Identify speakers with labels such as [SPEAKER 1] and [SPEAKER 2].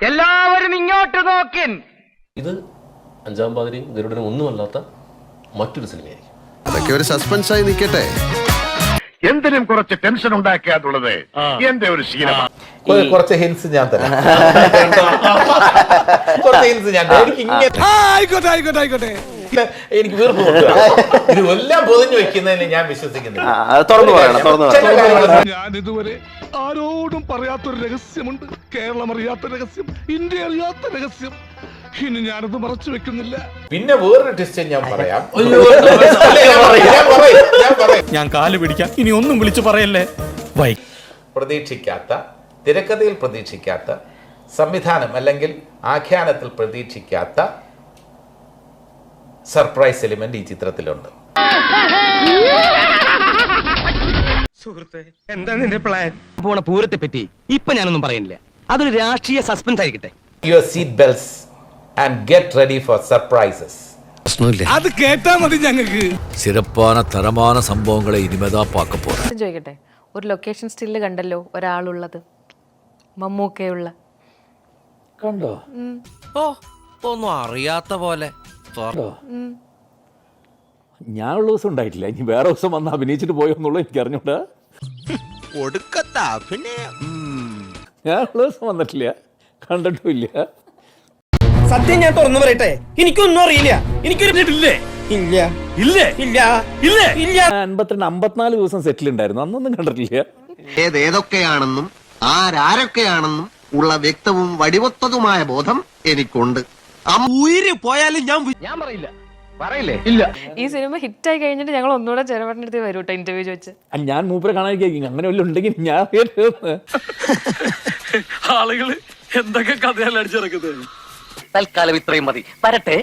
[SPEAKER 1] എല്ലാവരും ഇങ്ങോട്ട് നോക്കിൻ.
[SPEAKER 2] ഇത് അഞ്ചാം പാതിരിയും ഗരുഡനും ഒന്നുമല്ലാത്ത മറ്റൊരു സിനിമയായിരിക്കും.
[SPEAKER 3] അതൊക്കെ ഒരു സസ്പെൻസായി നിൽക്കട്ടെ.
[SPEAKER 4] എന്തിനും കുറച്ച് ടെൻഷൻ ഉണ്ടാക്കിയാതുള്ളത് എന്റെ ഒരു ശീലമാണ്.
[SPEAKER 5] കുറച്ച് ഹിൻസ് ഞാൻ തരാം. കുറച്ച് ഹിൻസ് ഞാൻ തരാം. എനിക്ക് വീർപ്പ് ഇത് എല്ലാം പൊതിഞ്ഞു വെക്കുന്നതിന് ഞാൻ വിശ്വസിക്കുന്നില്ല.
[SPEAKER 6] ഞാൻ ഇതുവരെ ആരോടും പറയാത്തൊരു രഹസ്യമുണ്ട്. കേരളം അറിയാത്ത രഹസ്യം, ഇന്ത്യ അറിയാത്ത രഹസ്യം. ഇനി ഞാനത് മറച്ചു വെക്കുന്നില്ല.
[SPEAKER 5] പിന്നെ വേറൊരു ടെസ്റ്റ് ഞാൻ പറയാം.
[SPEAKER 7] ഞാൻ കാല് പിടിക്കാം, ഇനി ഒന്നും വിളിച്ചു പറയല്ലേ.
[SPEAKER 5] പ്രതീക്ഷിക്കാത്ത, തിരക്കഥയിൽ പ്രതീക്ഷിക്കാത്ത, സംവിധാനം അല്ലെങ്കിൽ ആഖ്യാനത്തിൽ പ്രതീക്ഷിക്കാത്ത സർപ്രൈസ് എലിമെന്റ് ഈ ചിത്രത്തിലുണ്ട്.
[SPEAKER 1] സുഹൃത്തെ, എന്താ നിന്റെ പ്ലാൻ? പോണ പൂരത്തെ പറ്റി ഇപ്പൊ ഞാനൊന്നും പറയുന്നില്ല. അതൊരു രാഷ്ട്രീയ സസ്പെൻസ് ആയിരിക്കട്ടെ.
[SPEAKER 5] Your seat belts and get ready for surprises.
[SPEAKER 6] അത് കേട്ടാ മതി ഞങ്ങൾക്ക്.
[SPEAKER 8] சிறப்பான தரமான സംഭവങ്ങളെ ഇനിമേതാ പാക്ക പോറ.
[SPEAKER 9] ചോദിക്കട്ടെ, ഒരു ലൊക്കേഷൻ സ്റ്റില്ല് കണ്ടല്ലോ, ഒരാളുള്ളത്, മമ്മൂക്കയുള്ള.
[SPEAKER 8] കണ്ടോ? ഓ, ഒന്നും അറിയാത്ത പോലെ.
[SPEAKER 7] ഞാനുള്ള ദിവസം ഉണ്ടായിട്ടില്ല, ഇനി വേറെ ദിവസം വന്ന് അഭിനയിച്ചിട്ട് പോയോന്നുള്ളത് എനിക്ക് അറിഞ്ഞൂടാ. ഞാനുള്ള ദിവസം വന്നിട്ടില്ല, കണ്ടിട്ടുമില്ല.
[SPEAKER 1] സത്യം ഞാൻ തുറന്നു പറയട്ടെ, എനിക്കൊന്നും അറിയില്ല. എനിക്കൊരു
[SPEAKER 7] 54 ദിവസം സെറ്റിൽ ഉണ്ടായിരുന്നു, അന്നൊന്നും കണ്ടിട്ടില്ല.
[SPEAKER 3] ഏതൊക്കെയാണെന്നും ആരാരൊക്കെയാണെന്നും ഉള്ള വ്യക്തവും വടിവത്തതുമായ ബോധം എനിക്കുണ്ട്.
[SPEAKER 1] പോയാലും ഞാൻ പറയില്ലേ ഇല്ല.
[SPEAKER 9] ഈ സിനിമ ഹിറ്റായി കഴിഞ്ഞിട്ട് ഞങ്ങൾ ഒന്നുകൂടെ ചെറുപടിന്റെ അടുത്ത് വരും കേട്ടോ, ഇന്റർവ്യൂ ചോദിച്ച്.
[SPEAKER 7] ഞാൻ മൂപ്പരെ കാണാതിരിക്കും, അങ്ങനെ വല്ലതും ഉണ്ടെങ്കിൽ ഞാൻ
[SPEAKER 6] ആളുകള് എന്തൊക്കെ കഥയല്ല അടിച്ചിറക്കുന്നത്.
[SPEAKER 1] തൽക്കാലം ഇത്രയും മതി. വരട്ടെ.